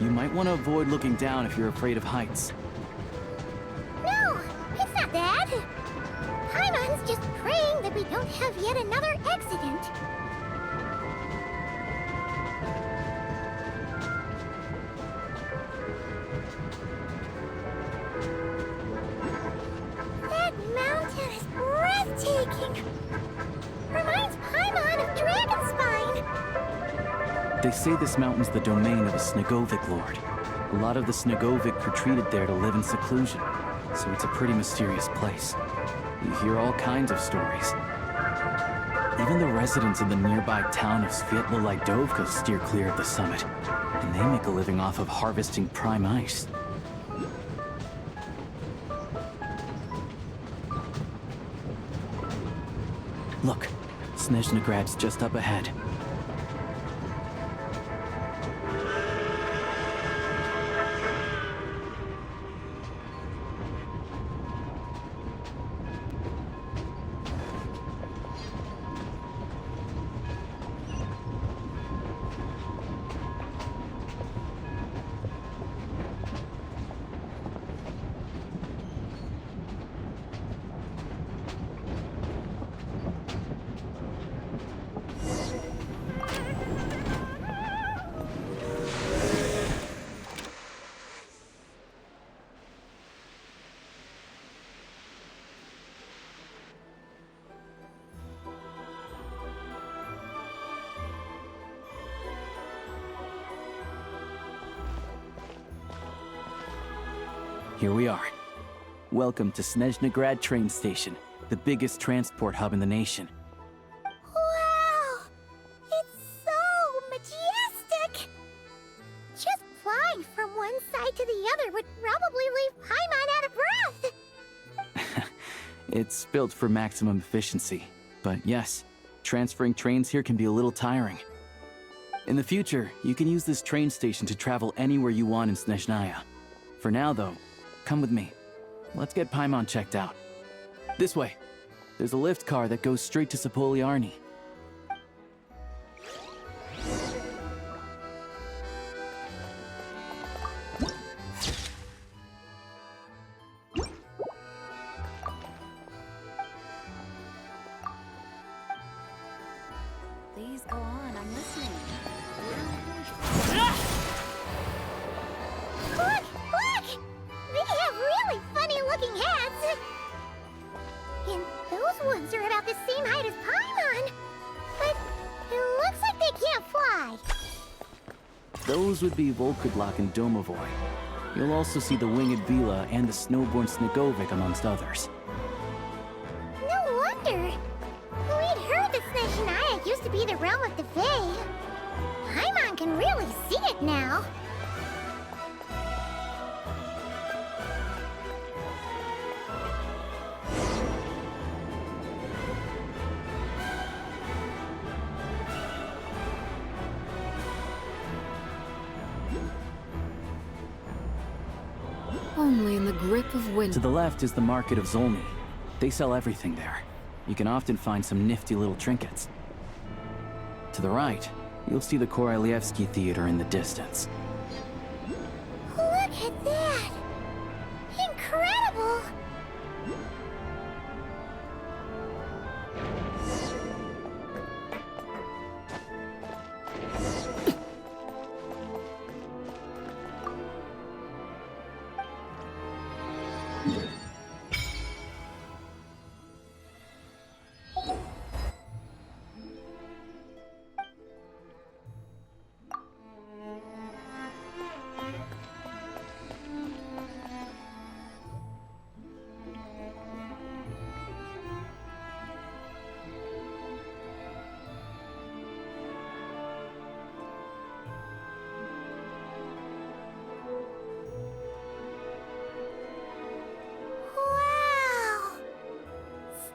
You might want to avoid looking down if you're afraid of heights. No, it's not that. Paimon's just praying that we don't have yet another accident. That mountain is breathtaking. Reminds Paimon of Dragonspine. They say this mountain's the domain of a Snegovic lord. A lot of the Snegovic retreated there to live in seclusion, so it's a pretty mysterious place. You hear all kinds of stories. Even the residents in the nearby town of Svietlo-Lidovka steer clear of the summit, and they make a living off of harvesting prime ice. Look, Snezhnagrad's just up ahead. Here we are. Welcome to Snezhnagrad train station, the biggest transport hub in the nation. Wow! It's so majestic! Just flying from one side to the other would probably leave Paimon out of breath! It's built for maximum efficiency, but yes, transferring trains here can be a little tiring. In the future, you can use this train station to travel anywhere you want in Snezhnaya. For now, though, come with me. Let's get Paimon checked out. This way. There's a lift car that goes straight to Sapoliarny. Please go on, I'm listening. Look! Look! They have really funny-looking hats! And those ones are about the same height as Paimon! But it looks like they can't fly! Those would be Volkudlak and Domovoy. You'll also see the winged Vila and the snowborn Snegovic amongst others. No wonder! We'd heard that Snezhnaya used to be the realm of the Fae. Paimon can really see it now. Only in the grip of wind. To the left is the market of Zolny. They sell everything there. You can often find some nifty little trinkets. To the right, you'll see the Korolyevsky Theater in the distance. Look at that! Incredible!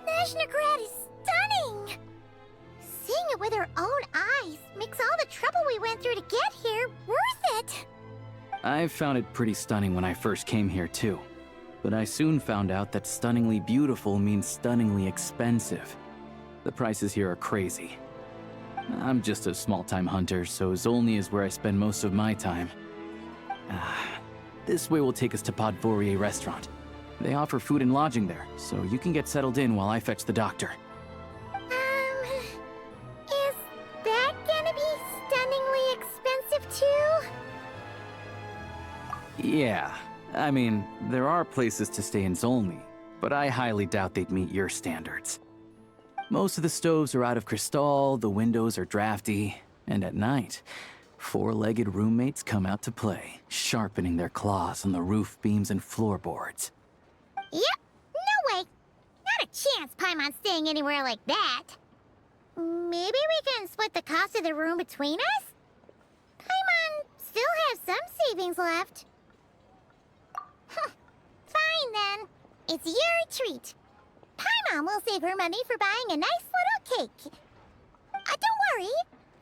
Snezhnagrad is stunning! Seeing it with our own eyes makes all the trouble we went through to get here worth it! I found it pretty stunning when I first came here too. But I soon found out that stunningly beautiful means stunningly expensive. The prices here are crazy. I'm just a small-time hunter, so Zolny is where I spend most of my time. This way will take us to Podvorier Restaurant. They offer food and lodging there, so you can get settled in while I fetch the doctor. Is that gonna be stunningly expensive too? Yeah, I mean, there are places to stay in Zolny, but I highly doubt they'd meet your standards. Most of the stoves are out of crystal, the windows are drafty, and at night, four-legged roommates come out to play, sharpening their claws on the roof beams and floorboards. Yep, no way. Not a chance Paimon's staying anywhere like that. Maybe we can split the cost of the room between us? Paimon still has some savings left. Fine then. It's your treat. Paimon will save her money for buying a nice little cake. Don't worry,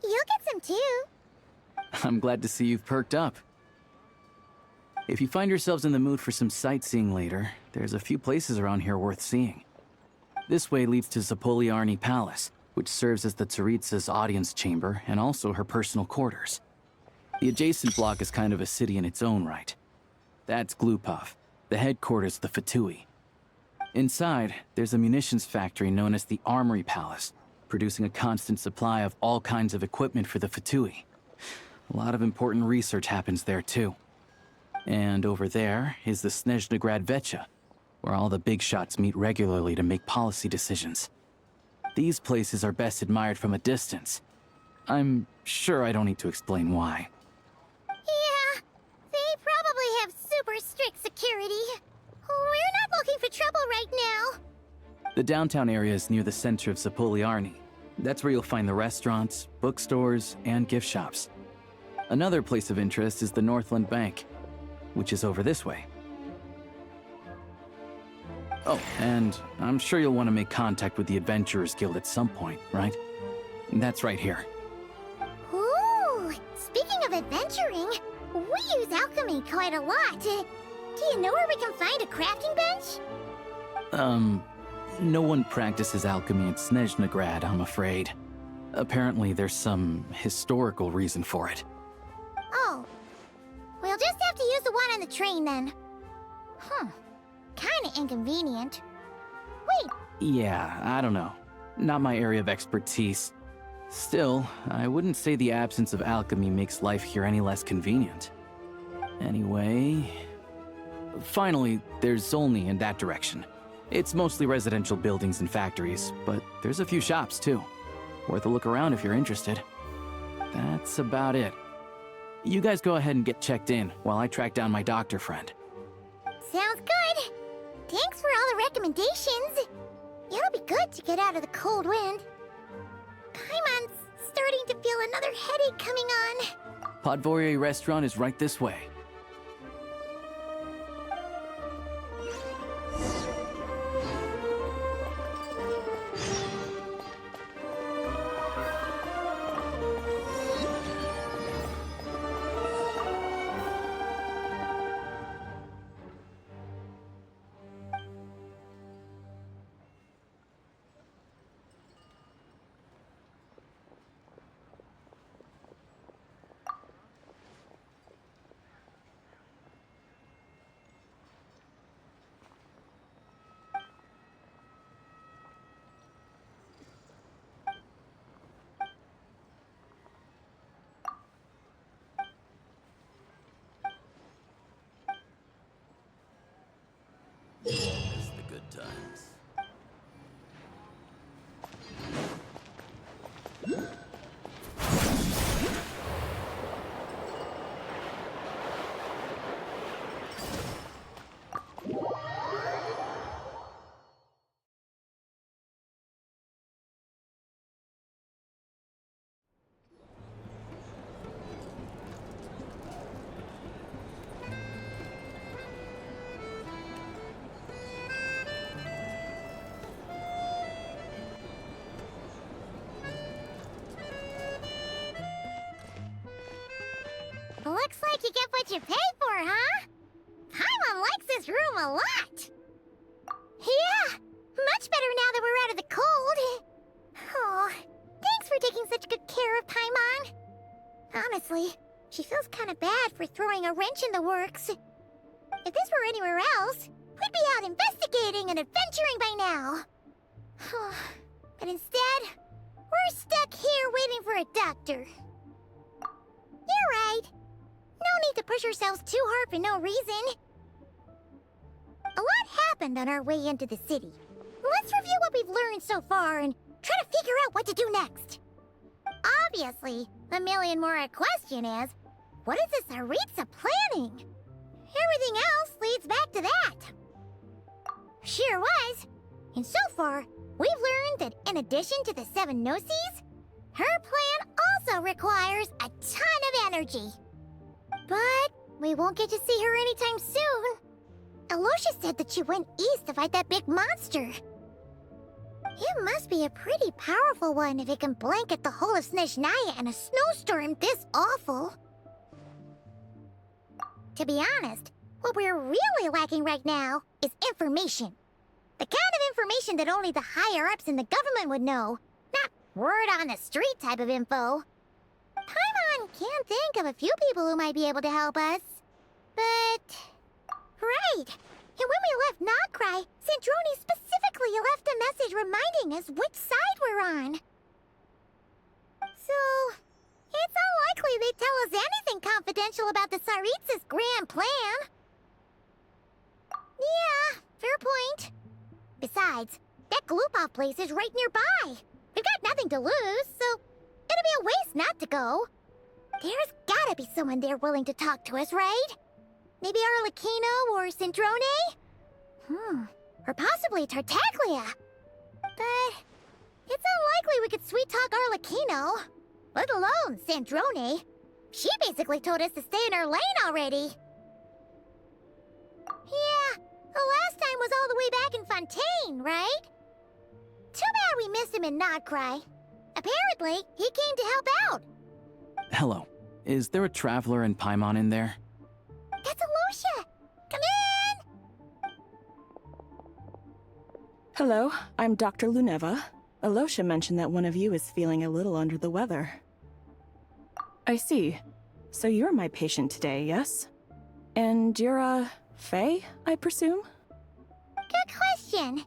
you'll get some too. I'm glad to see you've perked up. If you find yourselves in the mood for some sightseeing later, there's a few places around here worth seeing. This way leads to Zapoliarny Palace, which serves as the Tsaritsa's audience chamber and also her personal quarters. The adjacent block is kind of a city in its own right. That's Glupov, the headquarters of the Fatui. Inside, there's a munitions factory known as the Armory Palace, producing a constant supply of all kinds of equipment for the Fatui. A lot of important research happens there too. And over there is the Snezhnaya Vecha, where all the big shots meet regularly to make policy decisions. These places are best admired from a distance. I'm sure I don't need to explain why. Yeah, they probably have super strict security. We're not looking for trouble right now. The downtown area is near the center of Zapoliarny. That's where you'll find the restaurants, bookstores, and gift shops. Another place of interest is the Northland Bank, which is over this way. Oh, and I'm sure you'll want to make contact with the Adventurers Guild at some point, right? That's right here. Ooh, speaking of adventuring, we use alchemy quite a lot. Do you know where we can find a crafting bench? No one practices alchemy at Snezhnaya, I'm afraid. Apparently there's some historical reason for it. Oh, we'll just have to use the one on the train then. Kinda inconvenient. Wait, Yeah, I don't know. Not my area of expertise. Still, I wouldn't say the absence of alchemy makes life here any less convenient. Anyway... Finally, there's Zolny in that direction. It's mostly residential buildings and factories, but there's a few shops too. Worth a look around if you're interested. That's about it. You guys go ahead and get checked in while I track down my doctor friend. sounds good. Thanks for all the recommendations. It'll be good to get out of the cold wind. Paimon's starting to feel another headache coming on. Podvorier Restaurant is right this way. It's the good times. Looks like you get what you pay for, huh? Paimon likes this room a lot. Yeah, much better now that we're out of the cold. Oh, thanks for taking such good care of Paimon. Honestly, She feels kind of bad for throwing a wrench in the works. If this were anywhere else, we'd be out investigating and adventuring by now. But instead, we're stuck here waiting for a doctor. You're right. No need to push ourselves too hard for no reason. A lot happened on our way into the city. Let's review what we've learned so far and try to figure out what to do next. Obviously, the million more question is, what is this Tsaritsa planning? Everything else leads back to that. Sure was. And so far, we've learned that in addition to the 7 Gnosis, her plan also requires a ton of energy. But we won't get to see her anytime soon. Alosha said that she went east to fight that big monster. It must be a pretty powerful one if it can blanket the whole of Snezhnaya in a snowstorm this awful. To be honest, what we're really lacking right now is information. The kind of information that only the higher-ups in the government would know, not word-on-the-street type of info. Paimon can think of a few people who might be able to help us. But... right! And when we left Nagcry, Sandrone specifically left a message reminding us which side we're on. So... it's unlikely they'd tell us anything confidential about the Tsaritsa's grand plan. Yeah, fair point. Besides, that Glupov place is right nearby. We've got nothing to lose, so it'd be a waste not to go. There's gotta be someone there willing to talk to us, right? Maybe Arlecchino or Sandrone? Or possibly Tartaglia. But it's unlikely we could sweet-talk Arlecchino. Let alone Sandrone. She basically told us to stay in her lane already. Yeah, the last time was all the way back in Fontaine, right? Too bad we missed him in Nagcry. Apparently, he came to help out. Hello. Is there a traveler in Paimon in there? That's Alosha! Come in! Hello, I'm Dr. Luneva. Alosha mentioned that one of you is feeling a little under the weather. I see. So you're my patient today, yes? And you're, Faye, I presume? Good question.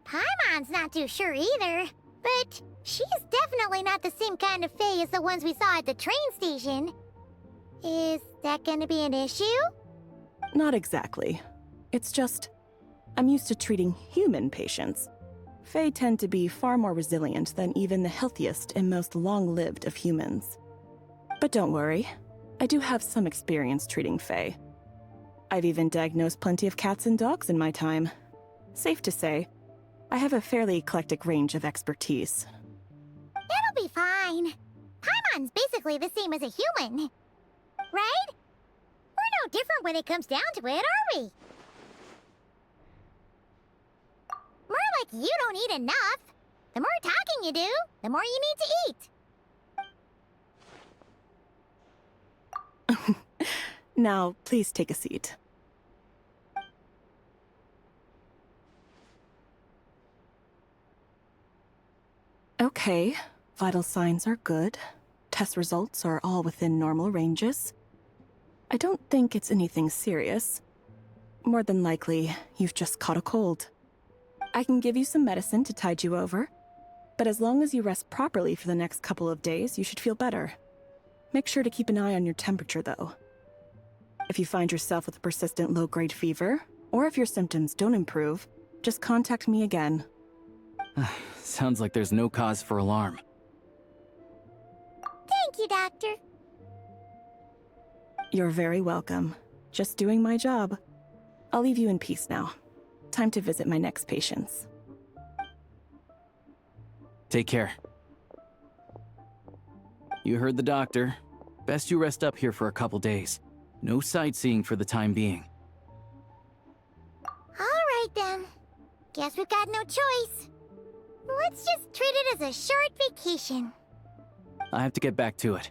Paimon's not too sure either, but she's definitely not the same kind of Fae as the ones we saw at the train station. Is that gonna be an issue? Not exactly. It's just, I'm used to treating human patients. Fae tend to be far more resilient than even the healthiest and most long-lived of humans. But don't worry, I do have some experience treating Fae. I've even diagnosed plenty of cats and dogs in my time. Safe to say, I have a fairly eclectic range of expertise. It'll be fine. Paimon's basically the same as a human. Right? We're no different when it comes down to it, are we? More like you don't eat enough. The more talking you do, the more you need to eat. Now, please take a seat. Okay, vital signs are good. Test results are all within normal ranges. I don't think it's anything serious. More than likely, you've just caught a cold. I can give you some medicine to tide you over, but as long as you rest properly for the next couple of days, you should feel better. Make sure to keep an eye on your temperature, though. If you find yourself with a persistent low-grade fever, or if your symptoms don't improve, just contact me again. Sounds like there's no cause for alarm. Thank you, Doctor. You're very welcome. Just doing my job. I'll leave you in peace now. Time to visit my next patients. Take care. You heard the doctor. Best you rest up here for a couple days. No sightseeing for the time being. All right, then. Guess we've got no choice. Let's just treat it as a short vacation. I have to get back to it.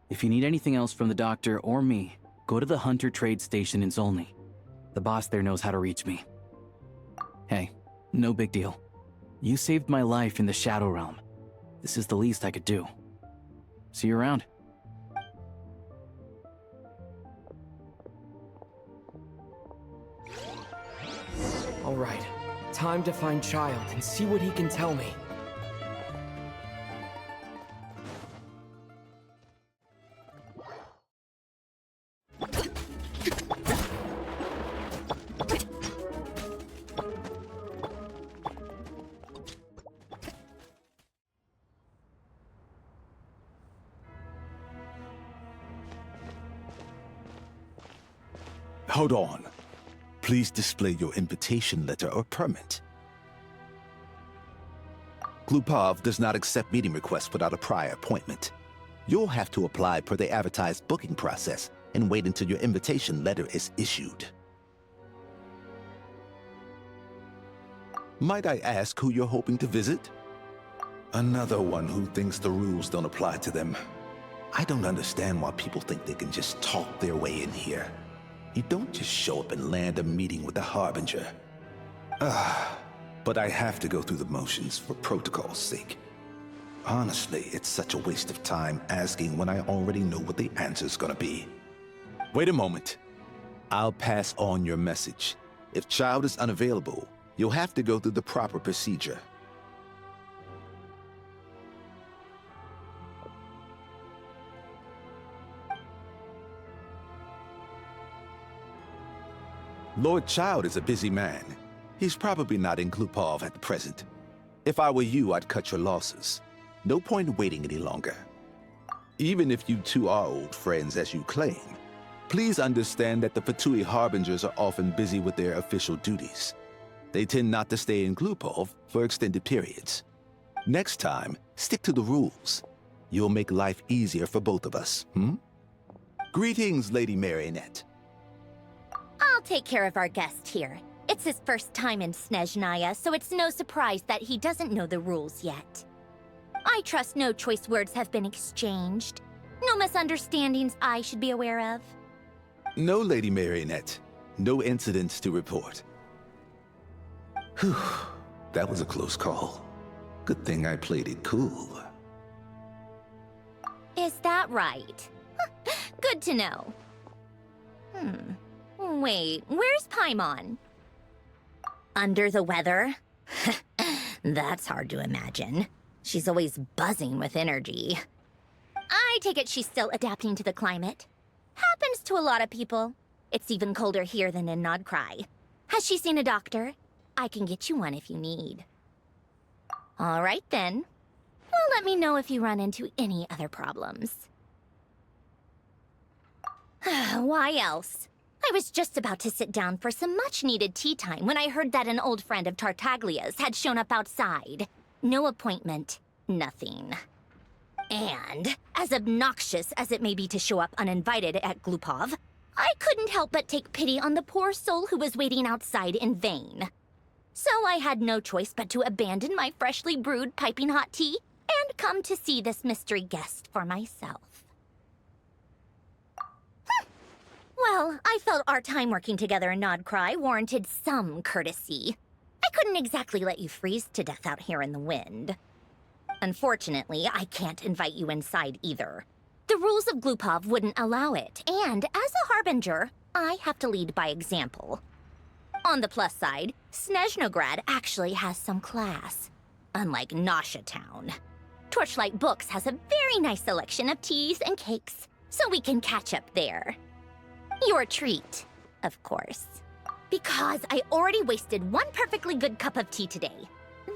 If you need anything else from the doctor or me, go to the Hunter Trade Station in Zolny. The boss there knows how to reach me. Hey, no big deal. You saved my life in the Shadow Realm. This is the least I could do. See you around. Alright, time to find Child and see what he can tell me. Hold on. Please display your invitation letter or permit. Glupov does not accept meeting requests without a prior appointment. You'll have to apply per the advertised booking process and wait until your invitation letter is issued. Might I ask who you're hoping to visit? Another one who thinks the rules don't apply to them. I don't understand why people think they can just talk their way in here. You don't just show up and land a meeting with the Harbinger. But I have to go through the motions for protocol's sake. Honestly, it's such a waste of time asking when I already know what the answer's gonna be. Wait a moment. I'll pass on your message. If Child is unavailable, you'll have to go through the proper procedure. Lord Child is a busy man. He's probably not in Glupov at the present. If I were you, I'd cut your losses. No point in waiting any longer. Even if you two are old friends as you claim, please understand that the Fatui Harbingers are often busy with their official duties. They tend not to stay in Glupov for extended periods. Next time, stick to the rules. You'll make life easier for both of us, Greetings, Lady Marionette. I'll take care of our guest here. It's his first time in Snezhnaya, so it's no surprise that he doesn't know the rules yet. I trust no choice words have been exchanged. No misunderstandings I should be aware of. No, Lady Marionette. No incidents to report. Whew, that was a close call. Good thing I played it cool. Is that right? Good to know. Wait, where's Paimon? Under the weather? That's hard to imagine. She's always buzzing with energy. I take it she's still adapting to the climate. Happens to a lot of people. It's even colder here than in Nodcry. Has she seen a doctor? I can get you one if you need. All right then. Well, let me know if you run into any other problems. Why else? I was just about to sit down for some much-needed tea time when I heard that an old friend of Tartaglia's had shown up outside. No appointment, nothing. And, as obnoxious as it may be to show up uninvited at Glupov, I couldn't help but take pity on the poor soul who was waiting outside in vain. So I had no choice but to abandon my freshly brewed piping hot tea and come to see this mystery guest for myself. Well, I felt our time working together in Nodcry warranted some courtesy. I couldn't exactly let you freeze to death out here in the wind. Unfortunately, I can't invite you inside either. The rules of Glupov wouldn't allow it, and as a Harbinger, I have to lead by example. On the plus side, Snezhnograd actually has some class, unlike Nasha Town. Torchlight Books has a very nice selection of teas and cakes, so we can catch up there. Your treat, of course. Because I already wasted one perfectly good cup of tea today.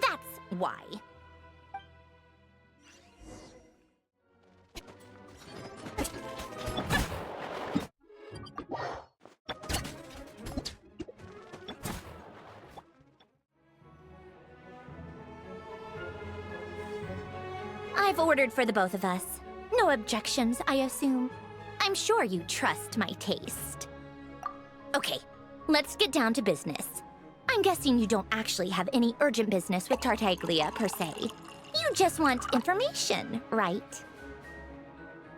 That's why. I've ordered for the both of us. No objections, I assume. I'm sure you trust my taste. Okay, let's get down to business. I'm guessing you don't actually have any urgent business with Tartaglia, per se. You just want information, right?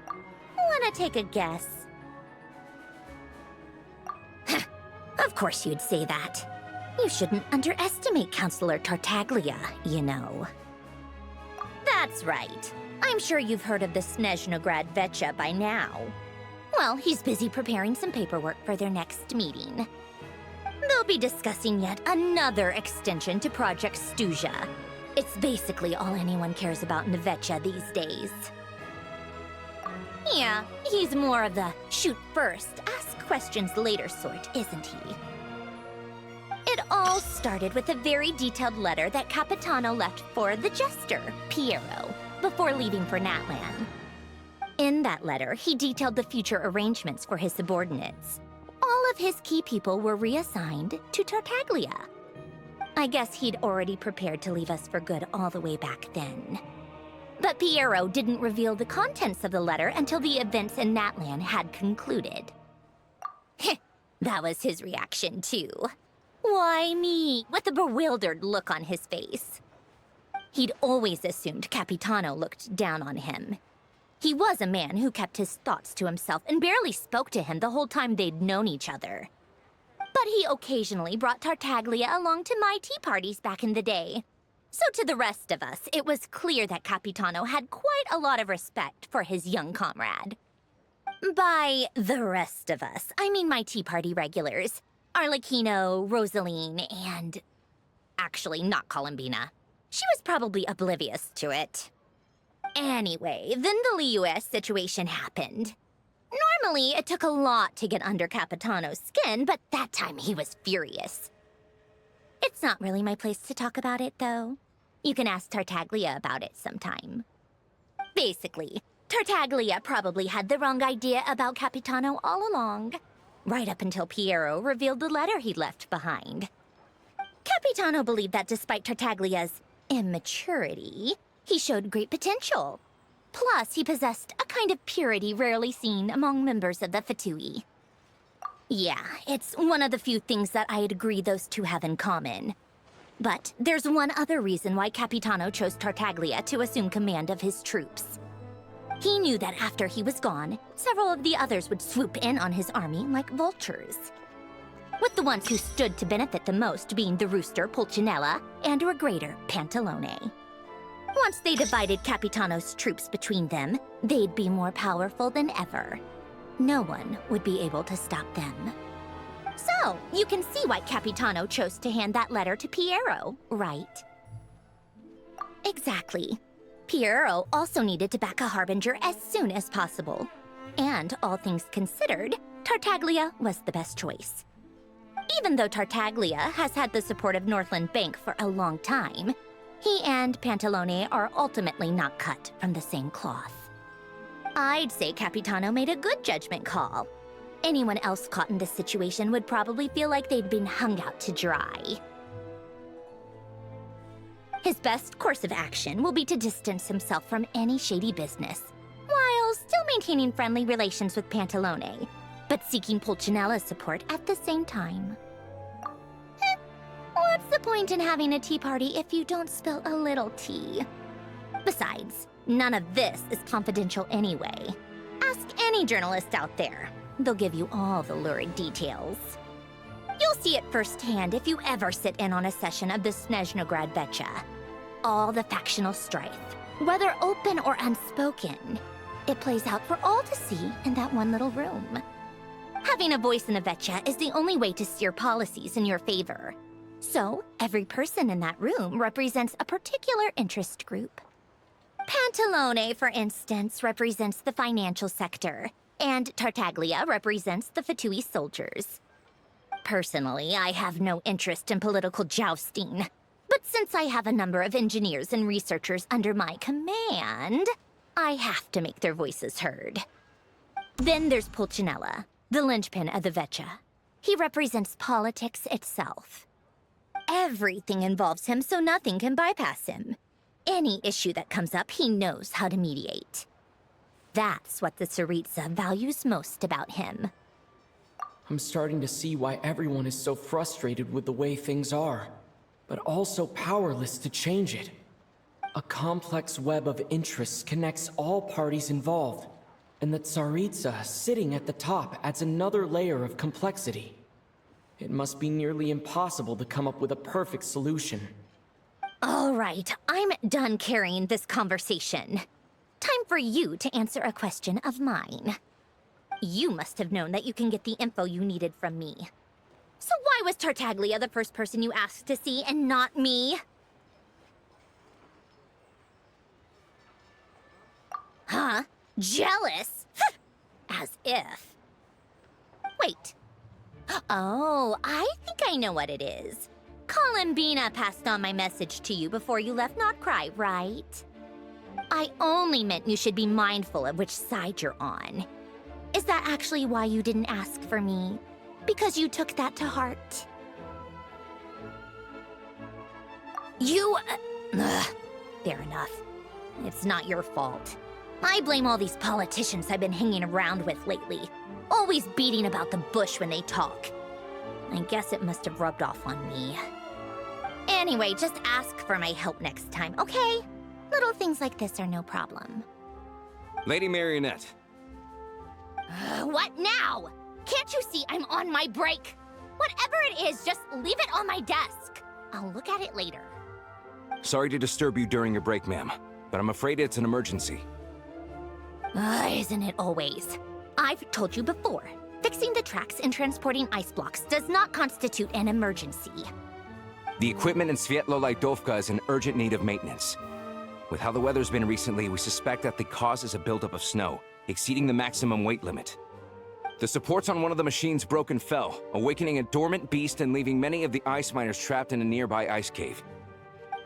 Wanna take a guess? Of course you'd say that. You shouldn't underestimate Counselor Tartaglia, you know. That's right. I'm sure you've heard of the Snezhnograd Vecha by now. Well, he's busy preparing some paperwork for their next meeting. They'll We'll be discussing yet another extension to Project Stuja. It's basically all anyone cares about in Nevetcha these days. Yeah, he's more of the shoot first, ask questions later sort, isn't he? It all started with a very detailed letter that Capitano left for the jester, Piero, before leaving for Natlan. In that letter, he detailed the future arrangements for his subordinates. All of his key people were reassigned to Tartaglia. I guess he'd already prepared to leave us for good all the way back then. But Piero didn't reveal the contents of the letter until the events in Natlan had concluded. That was his reaction, too. Why me? With a bewildered look on his face. He'd always assumed Capitano looked down on him. He was a man who kept his thoughts to himself and barely spoke to him the whole time they'd known each other. But he occasionally brought Tartaglia along to my tea parties back in the day. So to the rest of us, it was clear that Capitano had quite a lot of respect for his young comrade. By the rest of us, I mean my tea party regulars. Arlecchino, Rosaline, and... actually, not Columbina. She was probably oblivious to it. Anyway, then the Liu-S situation happened. Normally, it took a lot to get under Capitano's skin, but that time he was furious. It's not really my place to talk about it, though. You can ask Tartaglia about it sometime. Basically, Tartaglia probably had the wrong idea about Capitano all along, right up until Piero revealed the letter he'd left behind. Capitano believed that despite Tartaglia's immaturity, he showed great potential. Plus, he possessed a kind of purity rarely seen among members of the Fatui. Yeah, it's one of the few things that I'd agree those two have in common. But there's one other reason why Capitano chose Tartaglia to assume command of his troops. He knew that after he was gone, several of the others would swoop in on his army like vultures. With the ones who stood to benefit the most being the rooster Pulcinella and Regrator Pantalone. Once they divided Capitano's troops between them, they'd be more powerful than ever. No one would be able to stop them. So, you can see why Capitano chose to hand that letter to Piero, right? Exactly. Piero also needed to back a harbinger as soon as possible. And, all things considered, Tartaglia was the best choice. Even though Tartaglia has had the support of Northland Bank for a long time, he and Pantalone are ultimately not cut from the same cloth. I'd say Capitano made a good judgment call. Anyone else caught in this situation would probably feel like they'd been hung out to dry. His best course of action will be to distance himself from any shady business, while still maintaining friendly relations with Pantalone, but seeking Pulcinella's support at the same time. What's the point in having a tea party if you don't spill a little tea? Besides, none of this is confidential anyway. Ask any journalist out there. They'll give you all the lurid details. You'll see it firsthand if you ever sit in on a session of the Snezhnaya. All the factional strife, whether open or unspoken, it plays out for all to see in that one little room. Having a voice in Nevetcha is the only way to steer policies in your favor. So, every person in that room represents a particular interest group. Pantalone, for instance, represents the financial sector, and Tartaglia represents the Fatui soldiers. Personally, I have no interest in political jousting, but since I have a number of engineers and researchers under my command, I have to make their voices heard. Then there's Pulcinella, the linchpin of the Vetcha. He represents politics itself. Everything involves him, so nothing can bypass him. Any issue that comes up, he knows how to mediate. That's what the Tsaritsa values most about him. I'm starting to see why everyone is so frustrated with the way things are, but also powerless to change it. A complex web of interests connects all parties involved, and the Tsaritsa sitting at the top adds another layer of complexity. It must be nearly impossible to come up with a perfect solution. All right, I'm done carrying this conversation. Time for you to answer a question of mine. You must have known that you can get the info you needed from me. So why was Tartaglia the first person you asked to see and not me? Huh? Jealous? As if. Wait. Oh, I think I know what it is. Columbina passed on my message to you before you left Not Cry, right? I only meant you should be mindful of which side you're on. Is that actually why you didn't ask for me? Because you took that to heart? You... fair enough. It's not your fault. I blame all these politicians I've been hanging around with lately. Always beating about the bush when they talk. I guess it must have rubbed off on me. Anyway, just ask for my help next time, okay? Little things like this are no problem. Lady Marionette. What now? Can't you see I'm on my break? Whatever it is, just leave it on my desk. I'll look at it later. Sorry to disturb you during your break, ma'am, but I'm afraid it's an emergency. Isn't it always? I've told you before, fixing the tracks and transporting ice blocks does not constitute an emergency. The equipment in Svietlo-Laidovka is in urgent need of maintenance. With how the weather's been recently, we suspect that the cause is a buildup of snow, exceeding the maximum weight limit. The supports on one of the machines broke and fell, awakening a dormant beast and leaving many of the ice miners trapped in a nearby ice cave.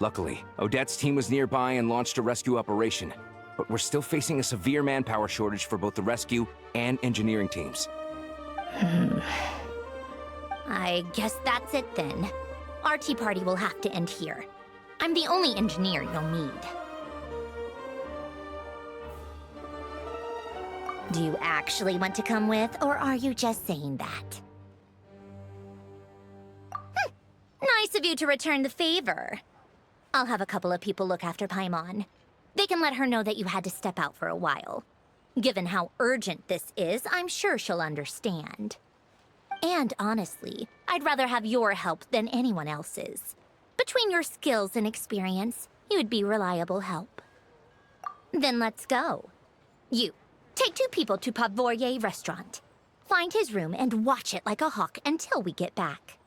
Luckily, Odette's team was nearby and launched a rescue operation, but we're still facing a severe manpower shortage for both the rescue and engineering teams. I guess that's it then. Our tea party will have to end here. I'm the only engineer you'll need. Do you actually want to come with, or are you just saying that? Nice of you to return the favor. I'll have a couple of people look after Paimon. They can let her know that you had to step out for a while. Given how urgent this is, I'm sure she'll understand. And honestly, I'd rather have your help than anyone else's. Between your skills and experience, you'd be reliable help. Then let's go. You, take 2 people to Pavoyer restaurant. Find his room and watch it like a hawk until we get back.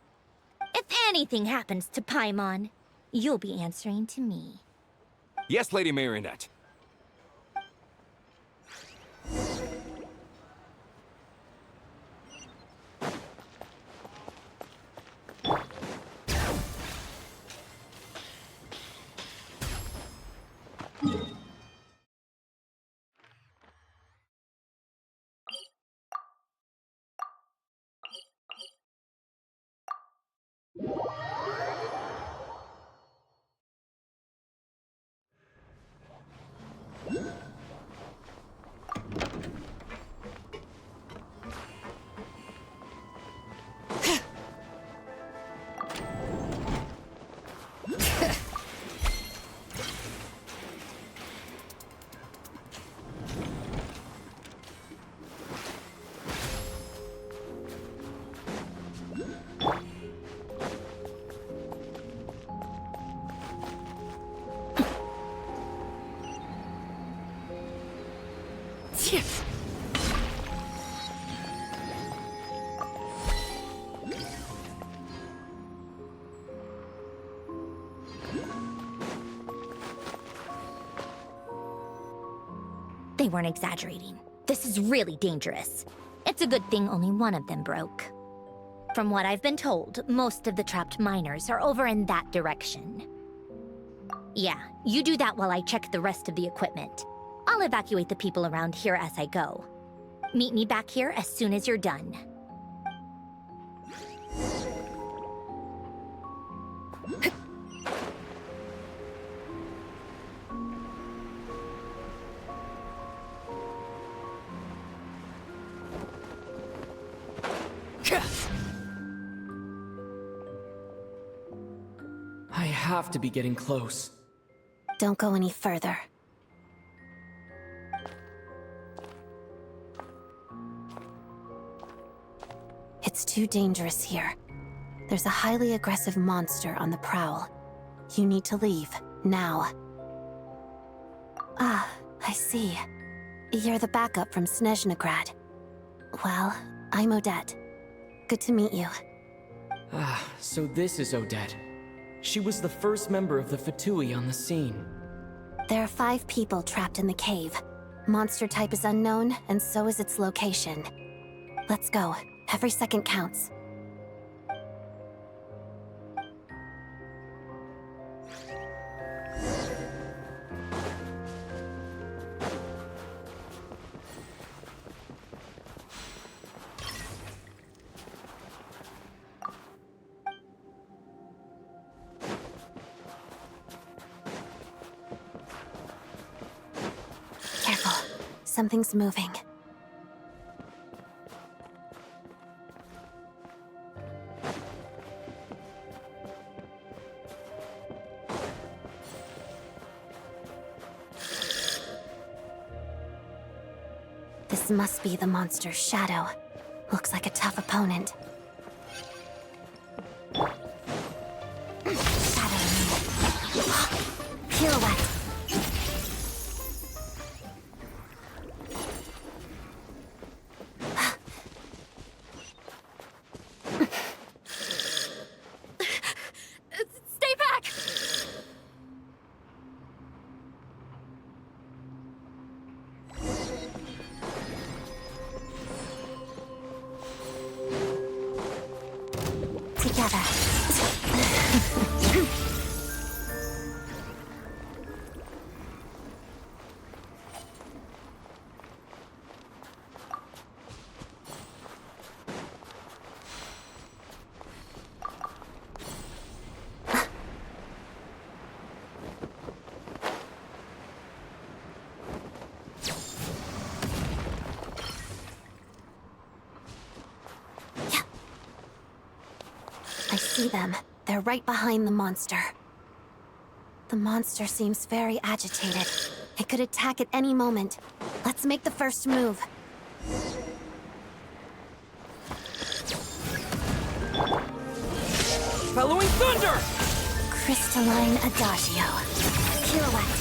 If anything happens to Paimon, you'll be answering to me. Yes, Lady Marionette. They weren't exaggerating. This is really dangerous. It's a good thing only one of them broke. From what I've been told, most of the trapped miners are over in that direction. Yeah, you do that while I check the rest of the equipment. I'll evacuate the people around here as I go. Meet me back here as soon as you're done. I have to be getting close. Don't go any further. It's too dangerous here. There's a highly aggressive monster on the prowl. You need to leave, now. Ah, I see. You're the backup from Snezhnaya. Well, I'm Odette. Good to meet you. So this is Odette. She was the first member of the Fatui on the scene. There are 5 people trapped in the cave. Monster type is unknown, and so is its location. Let's go. Every second counts. Careful. Something's moving. This must be the monster's shadow. Looks like a tough opponent. Shadow me. Pirouette. Stay back! Together. I see them. They're right behind the monster. The monster seems very agitated. It could attack at any moment. Let's make the first move. Bellowing Thunder! Crystalline Adagio. Pirouette.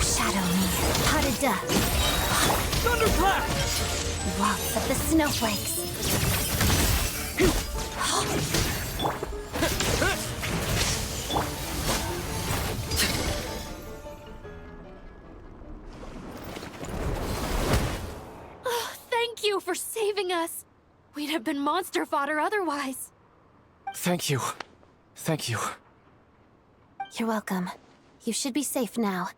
Shadow me. Harada. Thunderclap! Waltz of the snowflakes. Thank you for saving us. We'd have been monster fodder otherwise. Thank you. Thank you. You're welcome. You should be safe now.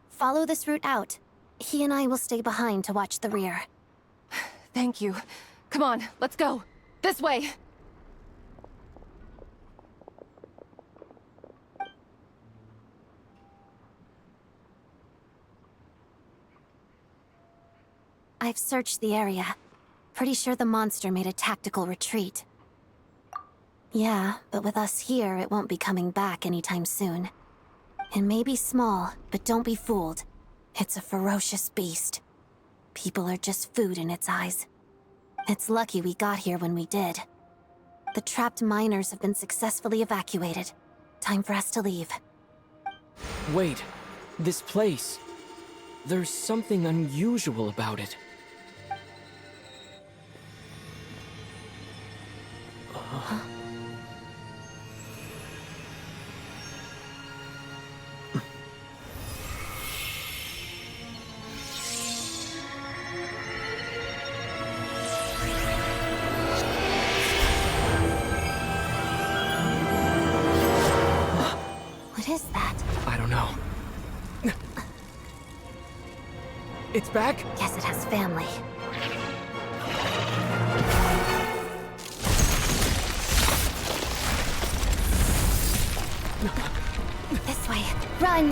Follow this route out. He and I will stay behind to watch the rear. Thank you. Come on, let's go. This way. I've searched the area. Pretty sure the monster made a tactical retreat. Yeah, but with us here, it won't be coming back anytime soon. It may be small, but don't be fooled. It's a ferocious beast. People are just food in its eyes. It's lucky we got here when we did. The trapped miners have been successfully evacuated. Time for us to leave. Wait, this place. There's something unusual about it. What is that? I don't know. It's back? Guess it has family. This way. Run!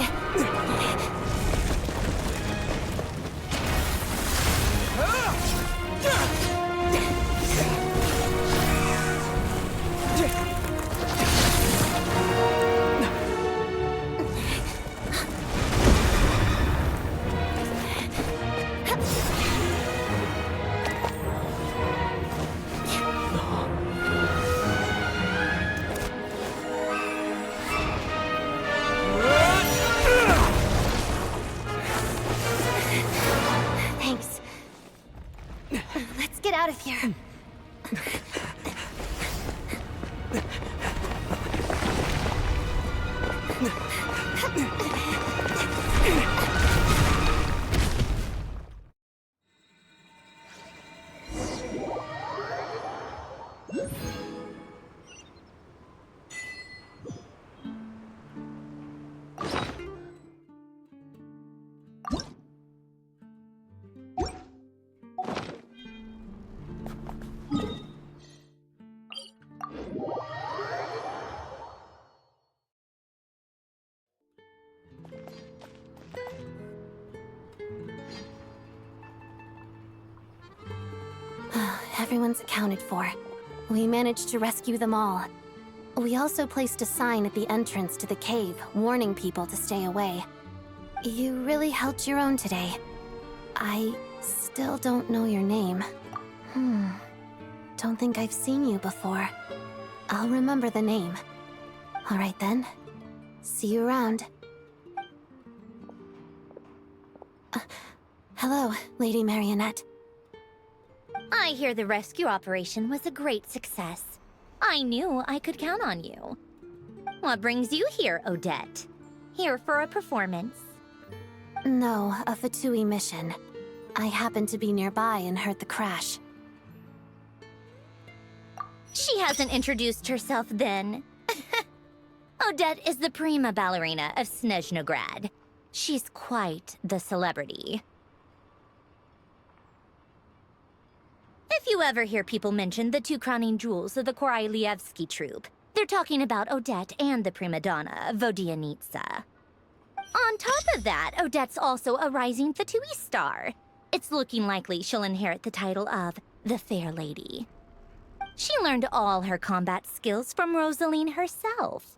out of here. Everyone's accounted for. We managed to rescue them all. We also placed a sign at the entrance to the cave, warning people to stay away. You really held your own today. I still don't know your name. Don't think I've seen you before. I'll remember the name. All right then. See you around. Hello, Lady Marionette. I hear the rescue operation was a great success. I knew I could count on you. What brings you here, Odette? Here for a performance? No, a Fatui mission. I happened to be nearby and heard the crash. She hasn't introduced herself then. Odette is the prima ballerina of Snezhnograd. She's quite the celebrity. If you ever hear people mention the two crowning jewels of the Korailievsky troupe, they're talking about Odette and the prima donna, Vodianitsa. On top of that, Odette's also a rising Fatui star. It's looking likely she'll inherit the title of the Fair Lady. She learned all her combat skills from Rosaline herself.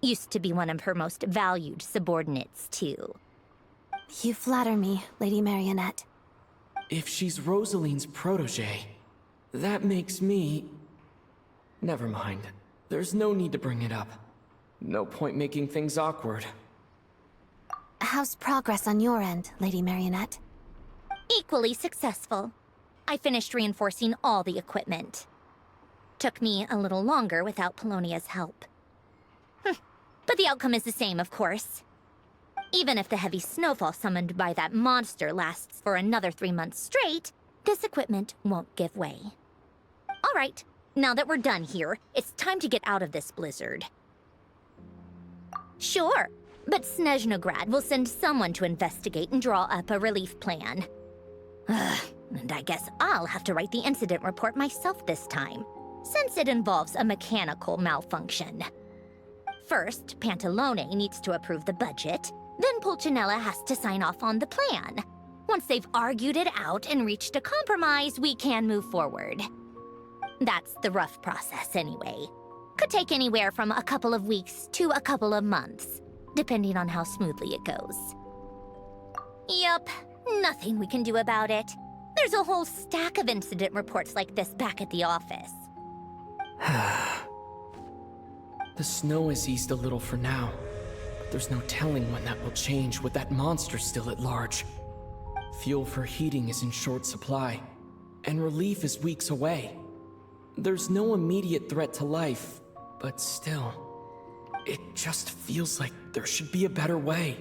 Used to be one of her most valued subordinates, too. You flatter me, Lady Marionette. If she's Rosaline's protege, that makes me... Never mind. There's no need to bring it up. No point making things awkward. How's progress on your end, Lady Marionette? Equally successful. I finished reinforcing all the equipment. Took me a little longer without Polonia's help. But the outcome is the same, of course. Even if the heavy snowfall summoned by that monster lasts for another 3 months straight, this equipment won't give way. All right, now that we're done here, it's time to get out of this blizzard. Sure, but Snezhnograd will send someone to investigate and draw up a relief plan. And I guess I'll have to write the incident report myself this time, since it involves a mechanical malfunction. First, Pantalone needs to approve the budget, then Pulcinella has to sign off on the plan. Once they've argued it out and reached a compromise, we can move forward. That's the rough process anyway. Could take anywhere from a couple of weeks to a couple of months, depending on how smoothly it goes. Yup, nothing we can do about it. There's a whole stack of incident reports like this back at the office. The snow has eased a little for now, but there's no telling when that will change with that monster still at large. Fuel for heating is in short supply, and relief is weeks away. There's no immediate threat to life, but still, it just feels like there should be a better way.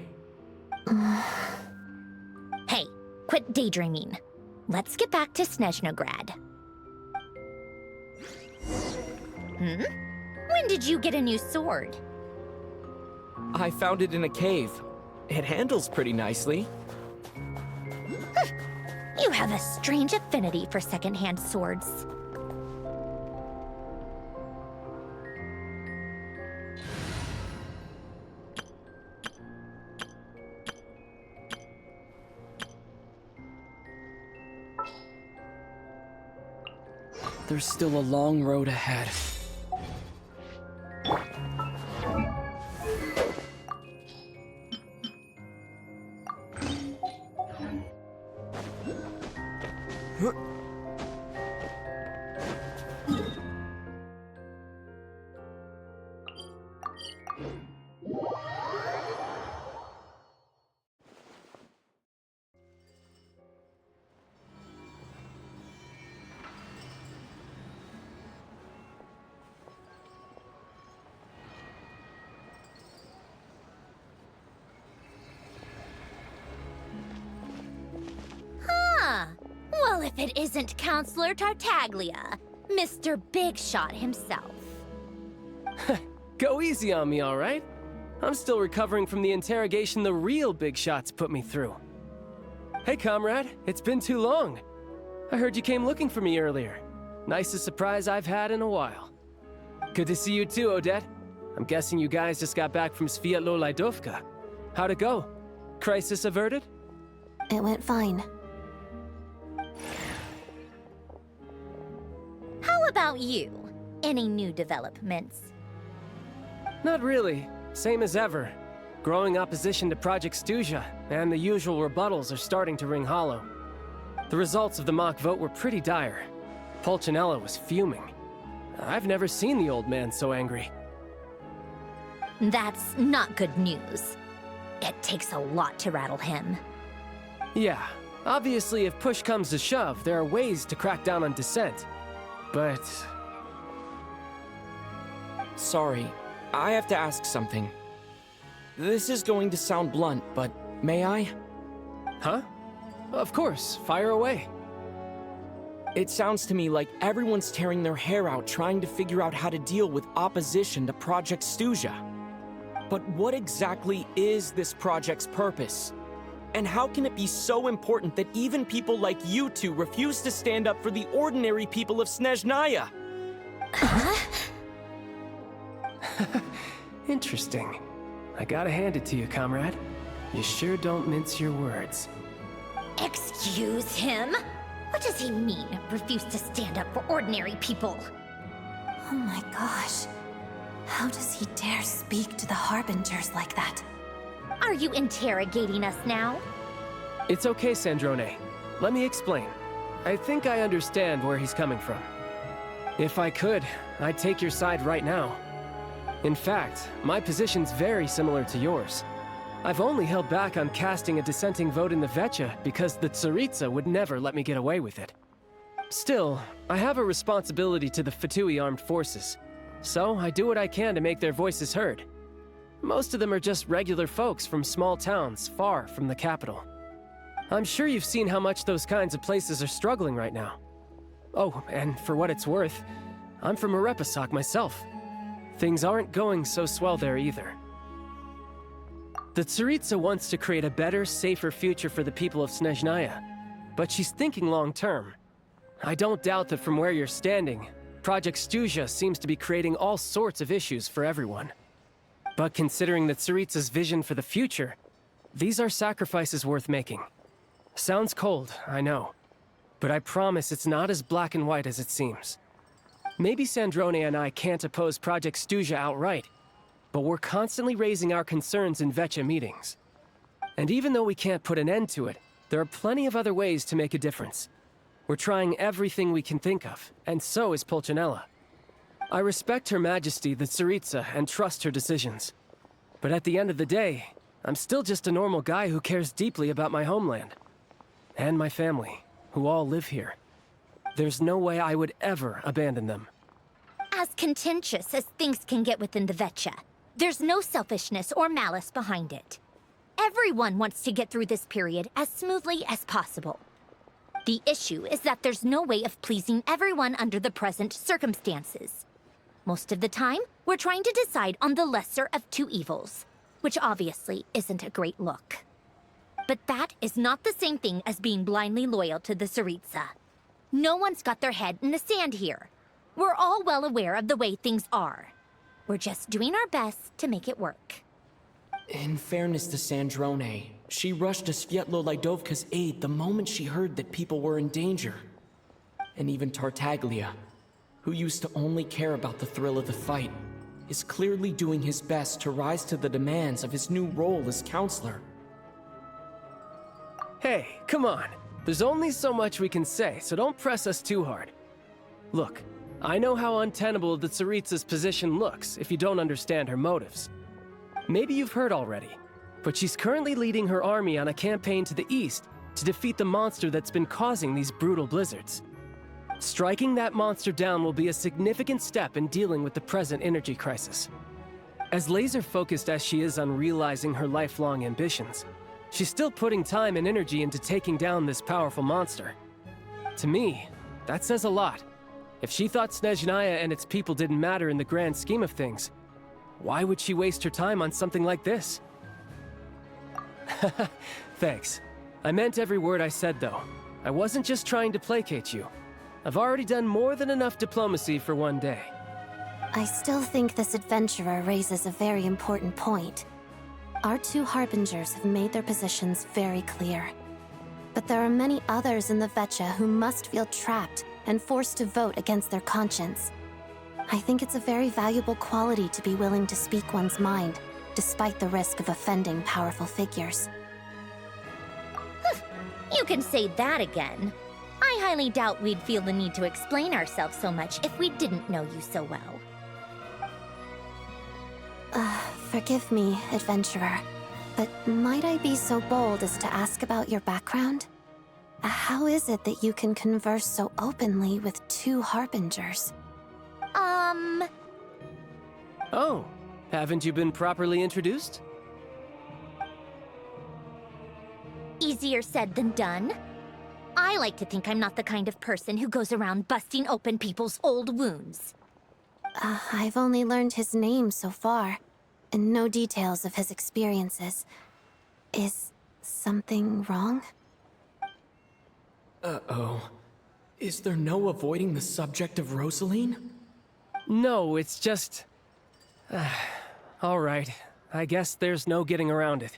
Hey, quit daydreaming. Let's get back to Snezhnograd. When did you get a new sword? I found it in a cave. It handles pretty nicely. You have a strange affinity for second-hand swords. There's still a long road ahead. Well, if it isn't Counselor Tartaglia, Mr. Big Shot himself. Go easy on me, all right? I'm still recovering from the interrogation the real big shots put me through. Hey, comrade, it's been too long. I heard you came looking for me earlier. Nicest surprise I've had in a while. Good to see you too, Odette. I'm guessing you guys just got back from Sviatlo Laidovka. How'd it go? Crisis averted? It went fine. How about you? Any new developments? Not really. Same as ever. Growing opposition to Project Stuzia, and the usual rebuttals are starting to ring hollow. The results of the mock vote were pretty dire. Pulcinella was fuming. I've never seen the old man so angry. That's not good news. It takes a lot to rattle him. Yeah, obviously if push comes to shove, there are ways to crack down on dissent. But... Sorry, I have to ask something. This is going to sound blunt, but may I? Huh? Of course, fire away. It sounds to me like everyone's tearing their hair out trying to figure out how to deal with opposition to Project Stuzia. But what exactly is this project's purpose? And how can it be so important that even people like you two refuse to stand up for the ordinary people of Snezhnaya? Interesting. I gotta hand it to you, comrade. You sure don't mince your words. Excuse him? What does he mean, refuse to stand up for ordinary people? Oh my gosh. How does he dare speak to the Harbingers like that? Are you interrogating us now? It's okay, Sandrone. Let me explain. I think I understand where he's coming from. If I could, I'd take your side right now. In fact, my position's very similar to yours. I've only held back on casting a dissenting vote in the Vecha because the Tsaritsa would never let me get away with it. Still, I have a responsibility to the Fatui armed forces, so I do what I can to make their voices heard. Most of them are just regular folks from small towns far from the capital. I'm sure you've seen how much those kinds of places are struggling right now. Oh, and for what it's worth, I'm from Arepasak myself. Things aren't going so swell there either. The Tsaritsa wants to create a better, safer future for the people of Snezhnaya, but she's thinking long-term. I don't doubt that from where you're standing, Project Stuzia seems to be creating all sorts of issues for everyone. But considering the Tsaritsa's vision for the future, these are sacrifices worth making. Sounds cold, I know, but I promise it's not as black and white as it seems. Maybe Sandrone and I can't oppose Project Stuzia outright, but we're constantly raising our concerns in Vecha meetings. And even though we can't put an end to it, there are plenty of other ways to make a difference. We're trying everything we can think of, and so is Pulcinella. I respect Her Majesty, the Tsaritsa, and trust her decisions. But at the end of the day, I'm still just a normal guy who cares deeply about my homeland. And my family, who all live here. There's no way I would ever abandon them. As contentious as things can get within the Vecha, there's no selfishness or malice behind it. Everyone wants to get through this period as smoothly as possible. The issue is that there's no way of pleasing everyone under the present circumstances. Most of the time, we're trying to decide on the lesser of two evils, which obviously isn't a great look. But that is not the same thing as being blindly loyal to the Tsaritsa. No one's got their head in the sand here. We're all well aware of the way things are. We're just doing our best to make it work. In fairness to Sandrone, she rushed to Sviatlo Laidovka's aid the moment she heard that people were in danger. And even Tartaglia, who used to only care about the thrill of the fight, is clearly doing his best to rise to the demands of his new role as counselor. Hey, come on. There's only so much we can say, so don't press us too hard. Look, I know how untenable the Tsaritsa's position looks if you don't understand her motives. Maybe you've heard already, but she's currently leading her army on a campaign to the east to defeat the monster that's been causing these brutal blizzards. Striking that monster down will be a significant step in dealing with the present energy crisis. As laser-focused as she is on realizing her lifelong ambitions, she's still putting time and energy into taking down this powerful monster. To me, that says a lot. If she thought Snezhnaya and its people didn't matter in the grand scheme of things, why would she waste her time on something like this? Thanks. I meant every word I said, though. I wasn't just trying to placate you. I've already done more than enough diplomacy for one day. I still think this adventurer raises a very important point. Our two harbingers have made their positions very clear. But there are many others in the Vetcha who must feel trapped and forced to vote against their conscience. I think it's a very valuable quality to be willing to speak one's mind, despite the risk of offending powerful figures. You can say that again. I highly doubt we'd feel the need to explain ourselves so much if we didn't know you so well. Forgive me, adventurer, but might I be so bold as to ask about your background? How is it that you can converse so openly with two harbingers? Oh, haven't you been properly introduced? Easier said than done. I like to think I'm not the kind of person who goes around busting open people's old wounds. I've only learned his name so far, and no details of his experiences. Is something wrong? Uh-oh. Is there no avoiding the subject of Rosaline? No, it's just... all right. I guess there's no getting around it.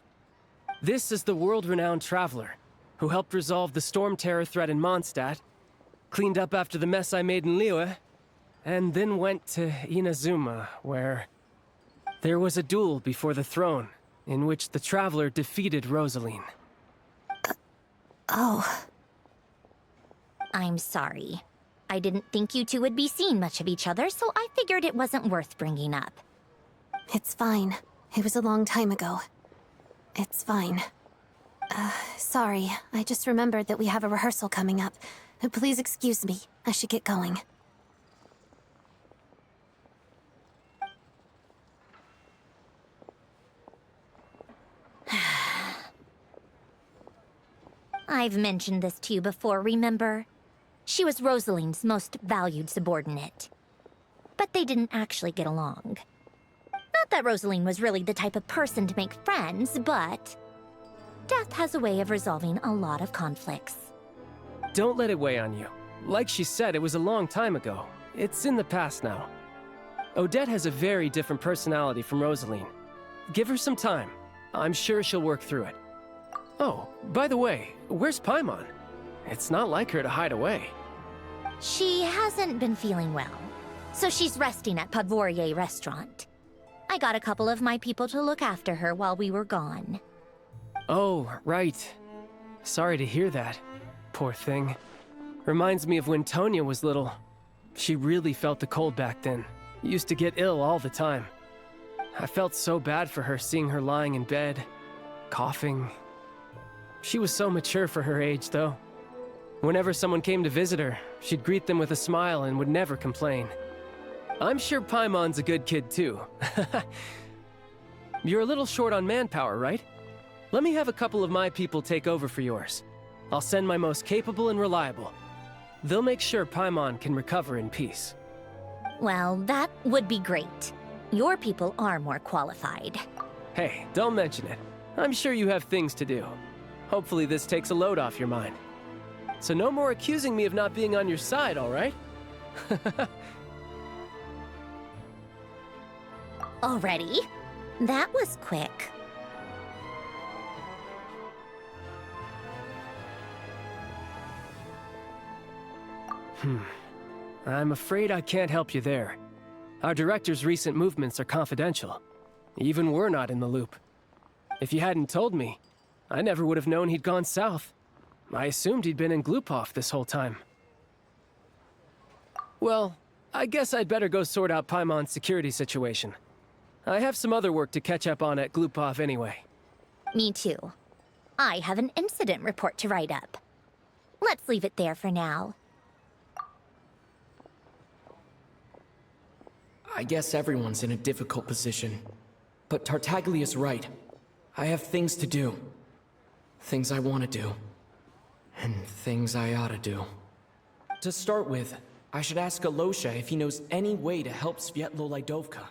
This is the world-renowned traveler, who helped resolve the storm terror threat in Mondstadt, cleaned up after the mess I made in Liyue, and then went to Inazuma, where there was a duel before the throne, in which the traveler defeated Rosaline. Oh. I'm sorry. I didn't think you two would be seeing much of each other, so I figured it wasn't worth bringing up. It's fine. It was a long time ago. It's fine. Sorry. I just remembered that we have a rehearsal coming up. Please excuse me. I should get going. I've mentioned this to you before, remember? She was Rosaline's most valued subordinate. But they didn't actually get along. Not that Rosaline was really the type of person to make friends, but death has a way of resolving a lot of conflicts. Don't let it weigh on you. Like she said, it was a long time ago. It's in the past now. Odette has a very different personality from Rosaline. Give her some time. I'm sure she'll work through it. Oh, by the way, where's Paimon? It's not like her to hide away. She hasn't been feeling well, so she's resting at Podvorier Restaurant. I got a couple of my people to look after her while we were gone. Oh, right. Sorry to hear that. Poor thing. Reminds me of when Tonya was little. She really felt the cold back then. Used to get ill all the time. I felt so bad for her seeing her lying in bed, coughing. She was so mature for her age, though. Whenever someone came to visit her, she'd greet them with a smile and would never complain. I'm sure Paimon's a good kid, too. You're a little short on manpower, right? Let me have a couple of my people take over for yours. I'll send my most capable and reliable. They'll make sure Paimon can recover in peace. Well, that would be great. Your people are more qualified. Hey, don't mention it. I'm sure you have things to do. Hopefully this takes a load off your mind. So no more accusing me of not being on your side, all right? Already? That was quick. I'm afraid I can't help you there. Our director's recent movements are confidential. Even we're not in the loop. If you hadn't told me, I never would have known he'd gone south. I assumed he'd been in Glupov this whole time. Well, I guess I'd better go sort out Paimon's security situation. I have some other work to catch up on at Glupov anyway. Me too. I have an incident report to write up. Let's leave it there for now. I guess everyone's in a difficult position. But Tartaglia's right. I have things to do. Things I want to do. And things I ought to do. To start with, I should ask Alosha if he knows any way to help Svietlo Lydovka.